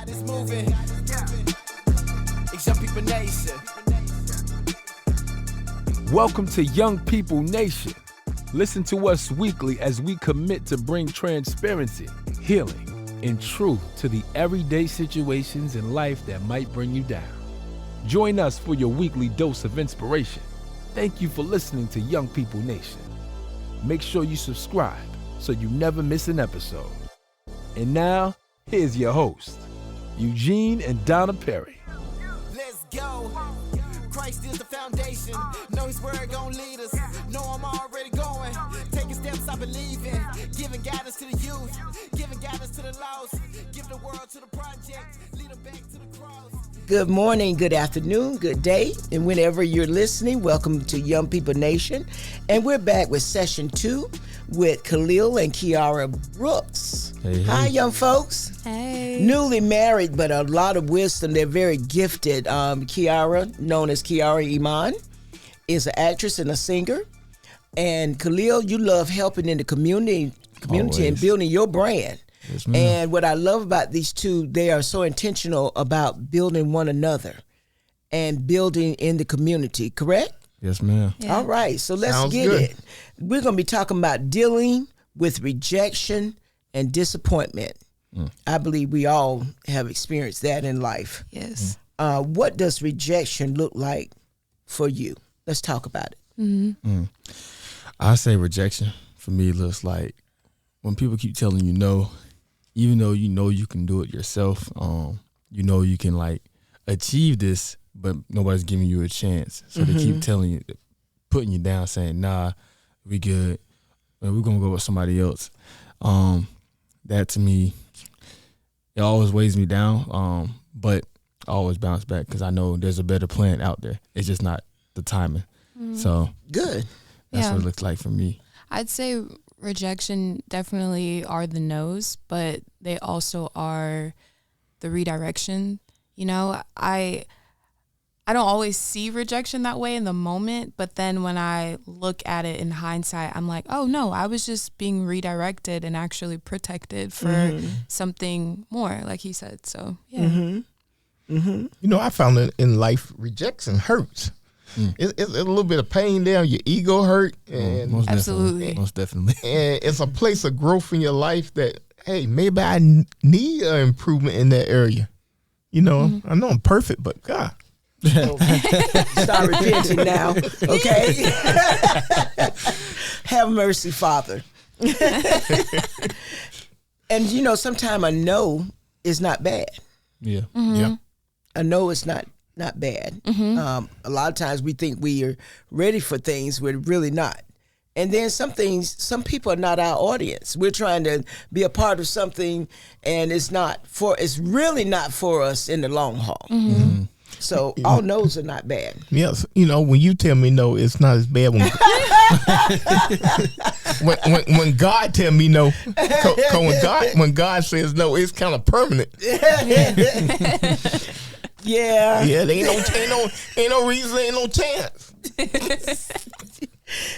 God is moving. It's Young People Nation. Welcome to Young People Nation. Listen to us weekly as we commit to bring transparency, healing, and truth to the everyday situations in life that might bring you down. Join us for your weekly dose of inspiration. Thank you for listening to Young People Nation. Make sure you subscribe so you never miss an episode. And now, here's your host, Eugene and Donna Perry. Let's go. Christ is the foundation. Know his word gon' lead us. Know I'm already going. Taking steps I believe in. Giving guidance to the youth. Giving guidance to the lost. Give the world to the project. Lead them back to the cross. Good morning, good afternoon, good day, and whenever you're listening, welcome to Young People Nation. And we're back with session 2 with Khalil and Kiara Brooks. Hey. Hi, young folks. Hey. Newly married, but a lot of wisdom. They're very gifted. Kiara, known as Kiara Iman, is an actress and a singer. And Khalil, you love helping in the community Always. and building your brand. Yes, ma'am. And what I love about these two, they are so intentional about building one another and building in the community, correct? Yes, ma'am. Yeah. All right, so let's Sounds get good. it. We're going to be talking about dealing with rejection and disappointment. I believe we all have experienced that in life. Yes. What does rejection look like for you? Let's talk about it. I say rejection for me looks like when people keep telling you no, even though you know you can do it yourself, you know you can like achieve this, but nobody's giving you a chance. So they keep telling you, putting you down, saying, nah, we good, we're going to go with somebody else. That to me, it always weighs me down, but I always bounce back because I know there's a better plan out there. It's just not the timing. So Good. that's Yeah. what it looks like for me. I'd say rejection definitely are the no's, but they also are the redirection. You know, I don't always see rejection that way in the moment, but then when I look at it in hindsight, I'm like, oh no, I was just being redirected and actually protected for something more, like he said. So yeah. You know, I found that in life, rejection hurts. It's a little bit of pain there. Your ego hurt, and Most Absolutely. definitely. Most definitely. and it's a place of growth in your life that, hey, maybe I need an improvement in that area. You know, I know I'm perfect, but God. Start repenting now, okay? Have mercy, Father. And you know, sometimes a no is not bad. Yeah. Yeah. A no is not bad. A lot of times we think we are ready for things we're really not. And then some people are not our audience. We're trying to be a part of something, and it's really not for us in the long haul. So all no's are not bad. Yes. You know, when you tell me no, it's not as bad when God tell me no. 'Cause when God says no, it's kind of permanent. Yeah. Yeah, there ain't no reason, ain't no chance.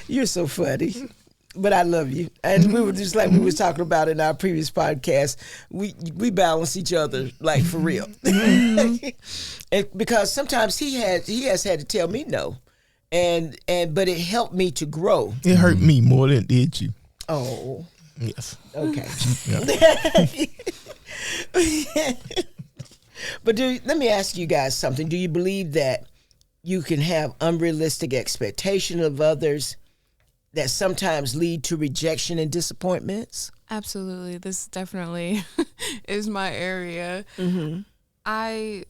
You're so funny. But I love you. And we were just like we was talking about in our previous podcast, we balance each other, like, for real. And because sometimes he has had to tell me no. But it helped me to grow. It hurt me more than it did you. Oh, Yes. okay. Yeah. But let me ask you guys something. Do you believe that you can have unrealistic expectations of others that sometimes lead to rejection and disappointments? Absolutely. This definitely is my area. I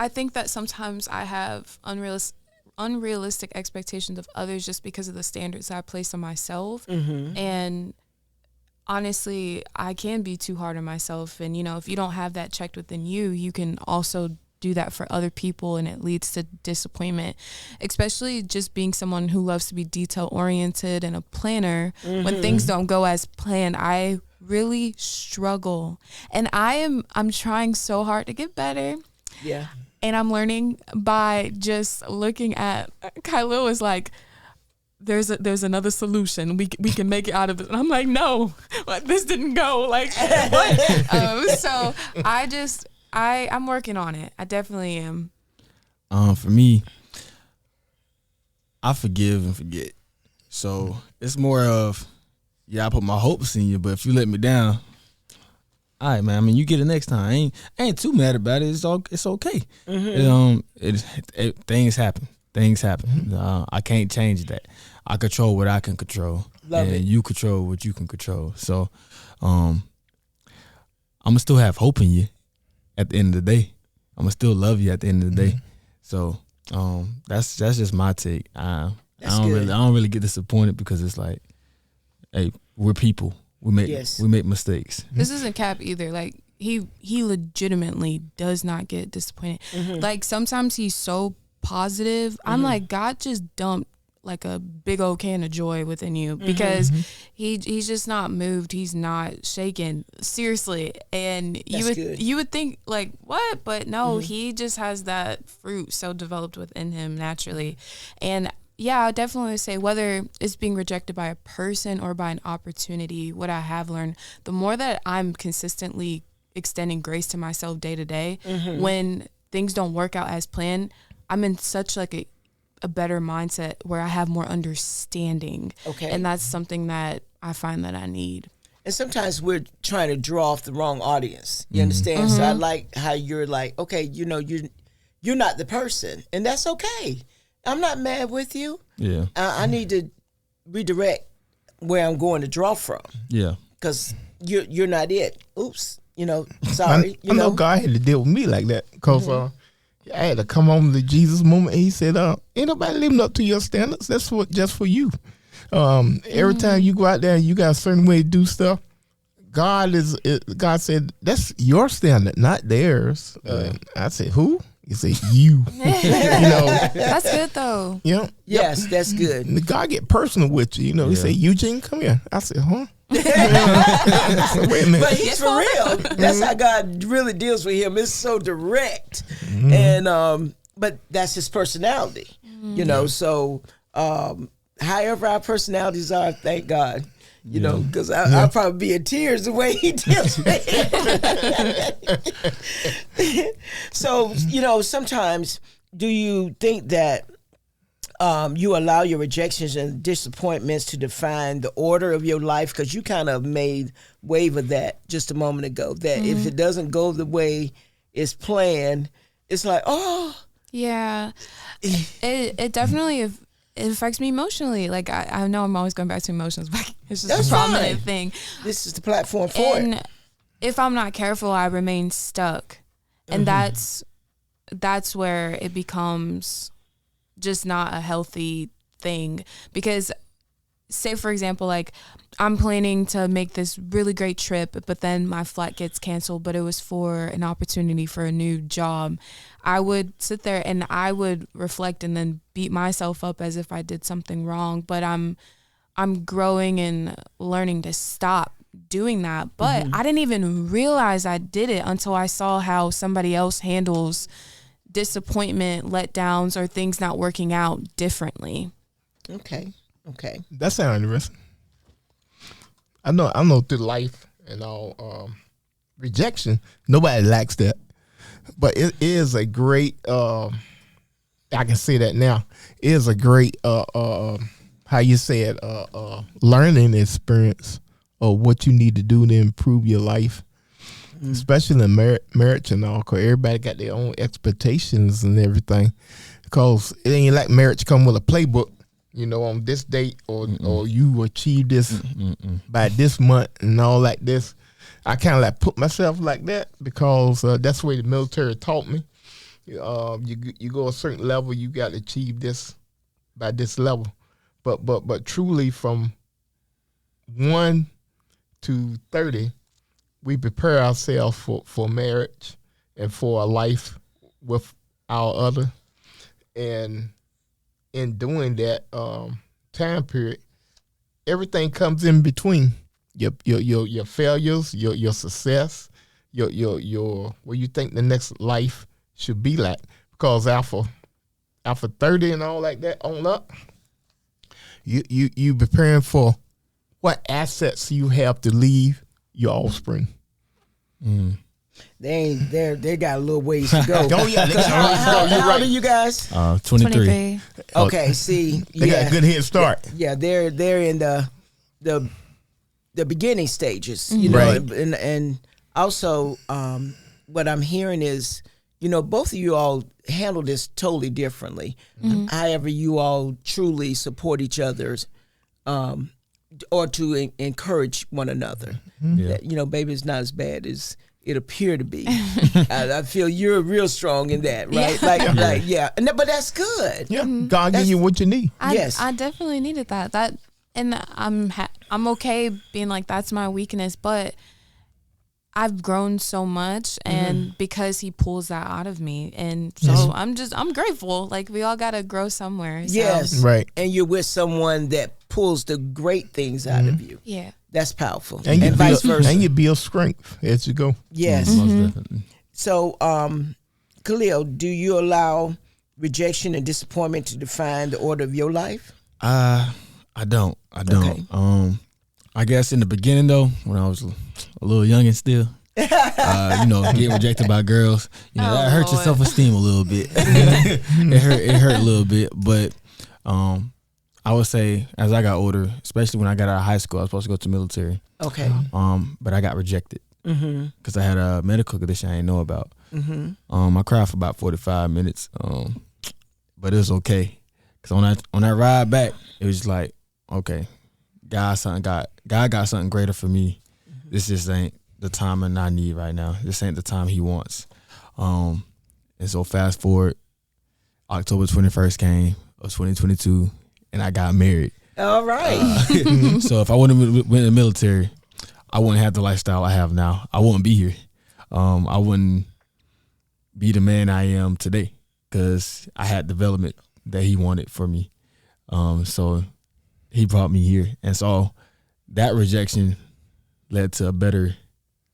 think that sometimes I have unrealistic expectations of others just because of the standards I place on myself. And honestly, I can be too hard on myself. And, you know, if you don't have that checked within you, you can also do that for other people, and it leads to disappointment, especially just being someone who loves to be detail oriented and a planner. When things don't go as planned, I really struggle, and I'm trying so hard to get better. Yeah. And I'm learning by just looking at Khalil is like, there's another solution. We can make it out of it. And I'm like, no, this didn't go. Like, what? So I'm working on it. I definitely am. For me, I forgive and forget. So it's more of, I put my hopes in you, but if you let me down, all right, man. I mean, you get it next time. I ain't too mad about it. It's okay. Things happen. Things happen. I can't change that. I control what I can control, and you control what you can control. So, I'm gonna still have hope in you. At the end of the day, I'm gonna still love you. At the end of the day, so that's just my take. I don't really get disappointed because it's like, hey, we're people. We make mistakes. This isn't cap either. Like he legitimately does not get disappointed. Like sometimes he's so positive. I'm like, God just dumped like a big old can of joy within you because he's just not moved. He's not shaken. Seriously. And you would think like, what? But no, he just has that fruit so developed within him naturally. And yeah, I definitely say whether it's being rejected by a person or by an opportunity, what I have learned, the more that I'm consistently extending grace to myself day to day, when things don't work out as planned, I'm in such like a better mindset where I have more understanding. Okay. And that's something that I find that I need. And sometimes we're trying to draw off the wrong audience. You understand? So I like how you're like, okay, you're not the person, and that's okay. I'm not mad with you. Yeah. I need to redirect where I'm going to draw from. Yeah. Because you're not it. Oops. Sorry. I know God had to deal with me like that because I had to come home to Jesus moment, and he said, ain't nobody living up to your standards. That's just for you. Every time you go out there and you got a certain way to do stuff, God said, that's your standard, not theirs. I said, who? He said, you. That's good though. Yes, that's good. God get personal with you. He said, Eugene, come here. I said, huh? Said, wait a minute. But he's for real. That's how God really deals with him. It's so direct. And but that's his personality. So however our personalities are, thank God. Because I'll probably be in tears the way he deals with it. So, sometimes do you think that you allow your rejections and disappointments to define the order of your life? Because you kind of made wave of that just a moment ago, that if it doesn't go the way it's planned, it's like, oh. Yeah. It definitely it affects me emotionally. Like I know I'm always going back to emotions, but it's just a prominent thing. This is the platform for it. And if I'm not careful, I remain stuck. And that's where it becomes just not a healthy thing. Because say, for example, like I'm planning to make this really great trip, but then my flight gets canceled, but it was for an opportunity for a new job. I would sit there and I would reflect and then beat myself up as if I did something wrong. But I'm growing and learning to stop doing that. But I didn't even realize I did it until I saw how somebody else handles disappointment, letdowns, or things not working out differently. Okay. That sounds interesting. I know through life and all rejection, nobody lacks that. But it is a great I can say that now. It is a great how you say it, learning experience of what you need to do to improve your life. Especially in marriage and all, because everybody got their own expectations and everything. Because it ain't like marriage come with a playbook, on this date or you achieve this by this month and all like this. I kind of like put myself like that because that's the way the military taught me. You go a certain level, you got to achieve this by this level. But truly from 1 to 30, we prepare ourselves for marriage and for a life with our other. And in doing that time period, everything comes in between. Your failures, your success, your what you think the next life should be like. Because after 30 and all like that on up, you preparing for what assets you have to leave your offspring. They got a little ways to go. Oh yeah, they got a ways to go. How You're old are right. you guys? 23. Okay, see, They got a good head start. Yeah, they're in the beginning stages, you know, Right. and also what I'm hearing is, you know, both of you all handle this totally differently. However, you all truly support each other's, or to encourage one another. That, you know, baby, it's not as bad as it appeared to be. I feel you're real strong in that, right? Like, yeah. But that's good. Yeah, God give you what you need. Yes. I definitely needed that. And I'm okay being like, that's my weakness, but I've grown so much, and because he pulls that out of me, and so I'm grateful. Like, we all gotta grow somewhere. So. Yes. Right. And you're with someone that pulls the great things out of you. Yeah. That's powerful. And you vice build, versa. and you build strength as you go. Yes. Most definitely. So, Khalil, do you allow rejection and disappointment to define the order of your life? I don't. Okay. I guess in the beginning though, when I was a little youngin' still, you know, getting rejected by girls, you know, that hurt your Lord. self-esteem a little bit. It hurt a little bit, but I would say as I got older, especially when I got out of high school, I was supposed to go to the military. Okay. But I got rejected because I had a medical condition I didn't know about. I cried for about 45 minutes, but it was okay because on that ride back, it was like, okay, God got something greater for me. This just ain't the time I need right now. This ain't the time He wants. And so fast forward, October 21st came of 2022, and I got married. All right. So if I wouldn't have went in the military, I wouldn't have the lifestyle I have now. I wouldn't be here. I wouldn't be the man I am today because I had development that He wanted for me. So He brought me here. And so that rejection led to a better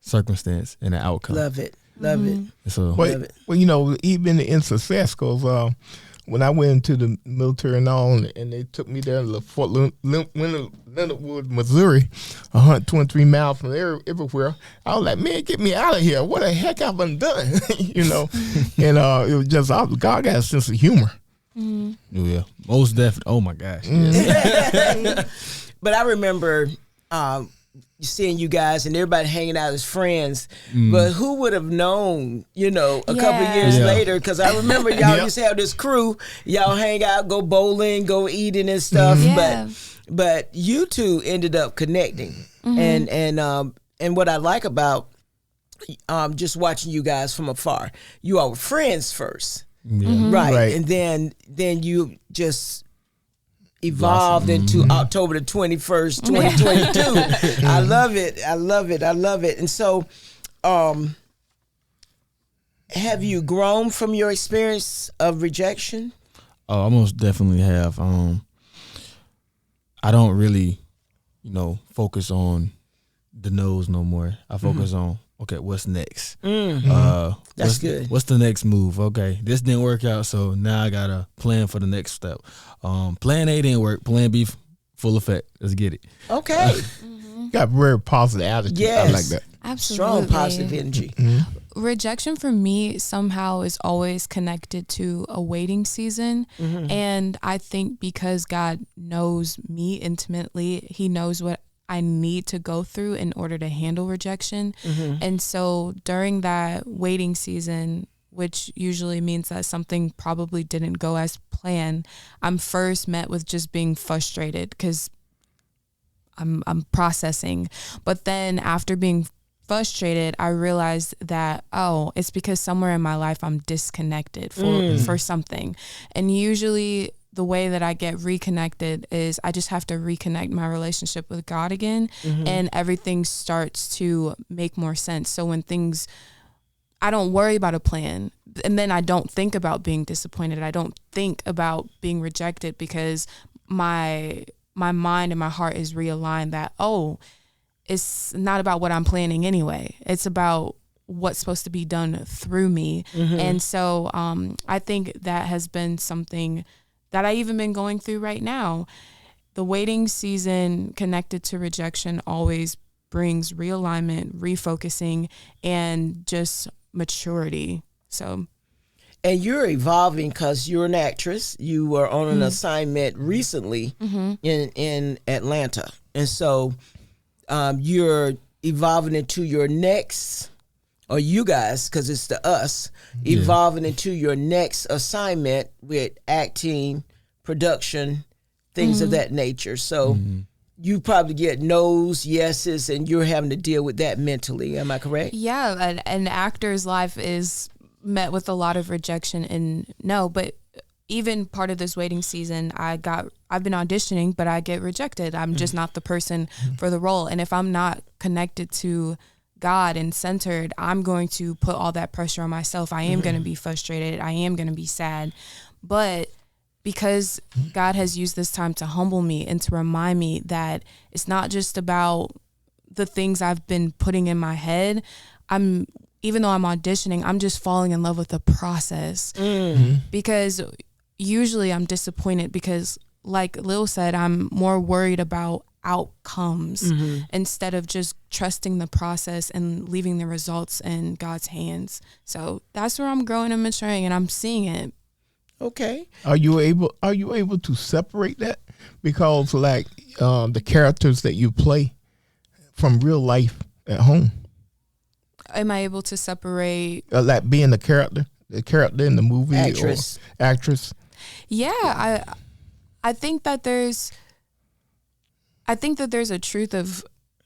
circumstance and an outcome. Love it. Love it. So Well, you know, even in success, because when I went into the military and all, and they took me there to Fort Leonard Wood, Missouri, 123 miles from everywhere, I was like, man, get me out of here. What the heck have I done? You know? And it was just, God got a sense of humor. yeah, most definitely. Oh my gosh. Yes. But I remember seeing you guys and everybody hanging out as friends. But who would have known, you know, a couple of years Yeah. later? Because I remember y'all Yep. used to have this crew. Y'all hang out, go bowling, go eating and stuff. Yeah. But you two ended up connecting. And what I like about just watching you guys from afar, you all were friends first. Yeah. Right. And then you just evolved into October the 21st, 2022. I love it. I love it. I love it. And so have you grown from your experience of rejection? Oh, I most definitely have. I don't really, you know, focus on the no's no more. I focus on, okay, what's next? That's good. What's the next move? Okay, this didn't work out, so now I got to plan for the next step. Plan A didn't work. Plan B, full effect. Let's get it. Okay. You got a very positive attitude. Yes. I like that. Absolutely. Strong positive energy. Rejection for me somehow is always connected to a waiting season. And I think because God knows me intimately, He knows what I need to go through in order to handle rejection. And so during that waiting season, which usually means that something probably didn't go as planned, I'm first met with just being frustrated because I'm processing. But then after being frustrated, I realized that, oh, it's because somewhere in my life I'm disconnected for something. And usually the way that I get reconnected is I just have to reconnect my relationship with God again, and everything starts to make more sense. So when things, I don't worry about a plan, and then I don't think about being disappointed. I don't think about being rejected because my mind and my heart is realigned that, oh, it's not about what I'm planning anyway. It's about what's supposed to be done through me. And so I think that has been something that I even been going through right now. The waiting season connected to rejection always brings realignment, refocusing, and just maturity. So, and you're evolving because you're an actress. You were on an assignment recently in Atlanta, and so you're evolving into your next, or you guys, because it's the us, evolving into your next assignment with acting, production, things of that nature. So you probably get no's, yeses, and you're having to deal with that mentally. Am I correct? Yeah, an actor's life is met with a lot of rejection and no, but even part of this waiting season, I've been auditioning, but I get rejected. I'm just not the person for the role. And if I'm not connected to God and centered, I'm going to put all that pressure on myself. I am going to be frustrated. I am going to be sad. But because God has used this time to humble me and to remind me that it's not just about the things I've been putting in my head. Even though I'm auditioning, I'm just falling in love with the process. Because usually I'm disappointed because, like Lil said, I'm more worried about outcomes instead of just trusting the process and leaving the results in God's hands. So that's where I'm growing and maturing, and I'm seeing it. Okay. Are you able to separate that? Because like the characters that you play from real life at home. Am I able to separate? Like being the character in the movie Actress. or actress. Yeah, I think that there's a truth of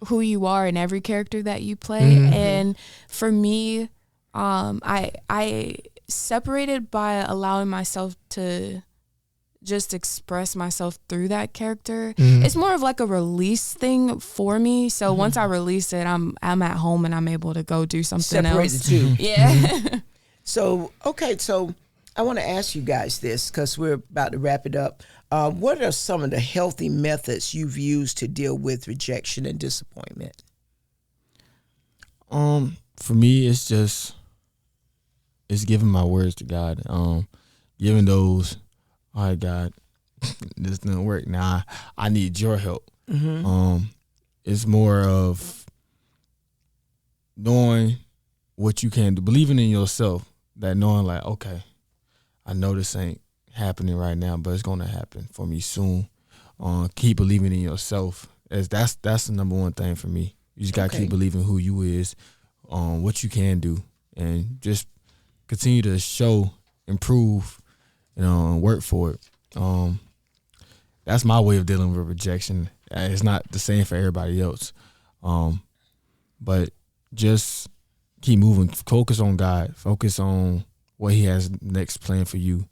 who you are in every character that you play. And for me, I separated by allowing myself to just express myself through that character. It's more of like a release thing for me. So once I release it, I'm at home and I'm able to go do something Separate else. the two. Yeah. So, okay, so I want to ask you guys this because we're about to wrap it up. What are some of the healthy methods you've used to deal with rejection and disappointment? For me, it's giving my words to God. Giving those, all right, God, this didn't work. Now I need your help. It's more of knowing what you can do, believing in yourself. That knowing, like, okay, I know this ain't happening right now, but it's gonna happen for me soon. Keep believing in yourself. That's the number one thing for me. You just gotta keep believing who you is, what you can do, and just continue to show, improve, work for it. That's my way of dealing with rejection. It's not the same for everybody else, but just keep moving. Focus on God. Focus on what He has next planned for you.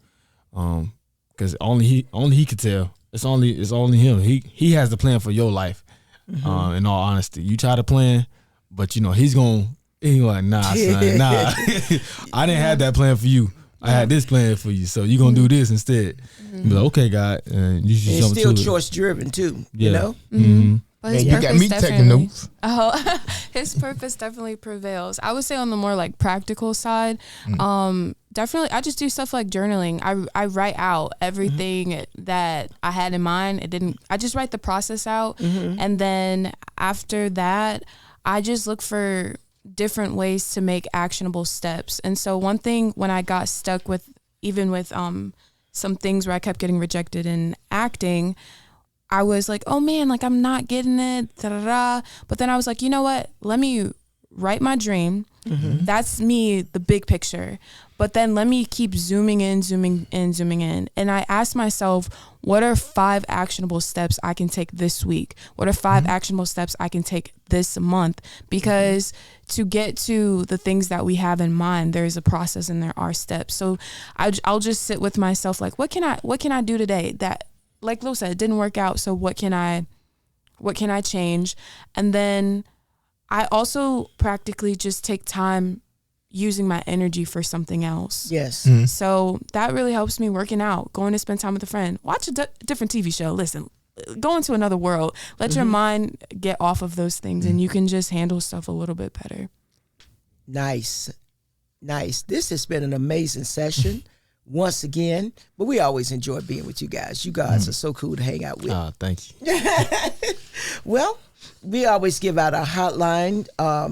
Because only He could tell. It's only Him. He has the plan for your life. In all honesty, you try to plan, but He's like, nah, son, nah. I didn't have that plan for you. I had this plan for you, so you're gonna do this instead. Be like, okay, God, and you should And jump still to choice driven too. Yeah. But his Man, you got purpose me taking definitely- notes. Oh, his purpose definitely prevails. I would say on the more like practical side, definitely I just do stuff like journaling. I write out everything that I had in mind. I just write the process out, and then after that, I just look for different ways to make actionable steps. And so one thing when I got stuck with some things where I kept getting rejected in acting, I was like, oh man, like I'm not getting it, da-da-da. But then I was like, you know what? Let me write my dream. That's me, the big picture. But then let me keep zooming in. And I asked myself, what are 5 actionable steps I can take this week? What are 5 actionable steps I can take this month? Because to get to the things that we have in mind, there is a process and there are steps. So I'll just sit with myself like, what can I do today that, like Lo said, it didn't work out. So what can I change? And then I also practically just take time using my energy for something else. Yes. So that really helps me. Working out, going to spend time with a friend, watch a different TV show. Listen, go into another world. Let your mind get off of those things and you can just handle stuff a little bit better. Nice. This has been an amazing session. Once again, but we always enjoy being with you guys. You guys are so cool to hang out with. Thank you. Well, We always give out our hotline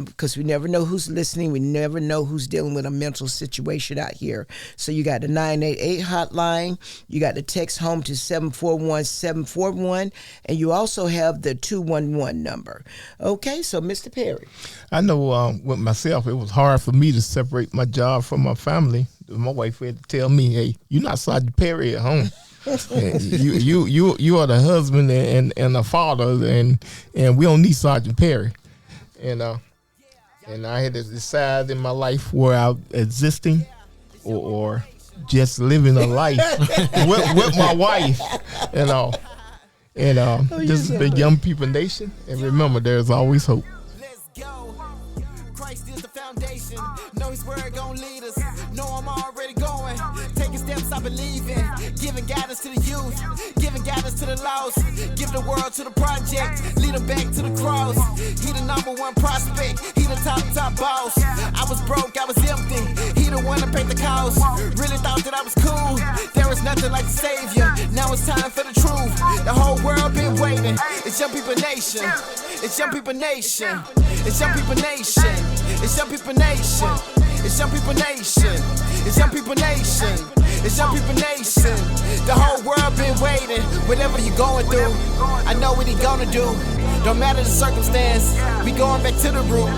because we never know who's listening. We never know who's dealing with a mental situation out here. So you got the 988 hotline. You got the text home to 741-741. And you also have the 211 number. Okay, so Mr. Perry. I know with myself, it was hard for me to separate my job from my family. My wife had to tell me, hey, you're not Sergeant Perry at home. you are the husband and the father, and we don't need Sergeant Perry. And I had to decide in my life where I'm existing or just living a life with my wife, and this is the Young People Nation, and remember, there's always hope. Let's go. Christ is the foundation. Know His word gon' lead us. Know I'm already going. Taking steps I believe in. Giving guidance to the youth. Giving guidance to the lost. Give the world to the project. Lead them back to the cross. He the number one prospect. He the top boss. I was broke, I was empty. He the one that paid the cost. Really thought that I was cool. There was nothing like the Savior. Now it's time for the truth. The whole world been waiting. It's Young People Nation. It's Young People Nation. It's Young People Nation. It's Young People Nation. It's Young People Nation. It's Young People Nation. It's Young People Nation. The whole world been waiting. Whatever you going through, I know what He gonna do. Don't matter the circumstance, we going back to the root.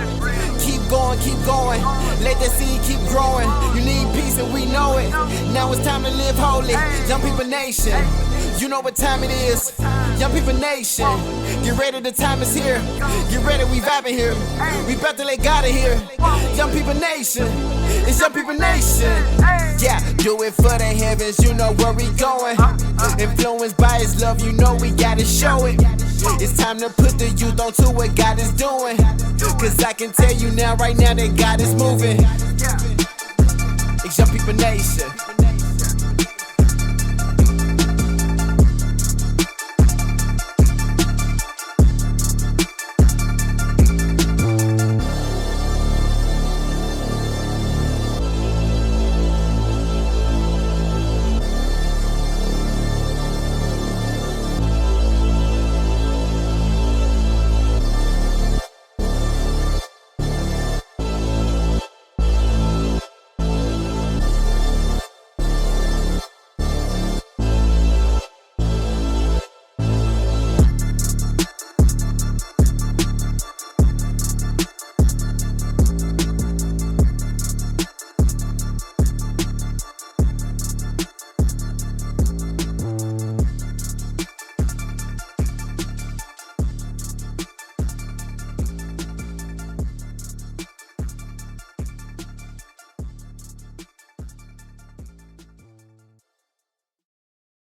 Keep going, keep going. Let that seed keep growing. You need peace and we know it. Now it's time to live holy. Young People Nation. You know what time it is. Young People Nation. Get ready, the time is here. Get ready, we vibing here. We about to let God in here. Young People Nation. It's Young People Nation. Yeah, do it for the heavens, you know where we going. Influenced by His love, you know we gotta show it. It's time to put the youth onto what God is doing. Cause I can tell you now, right now, that God is moving. It's Young People Nation.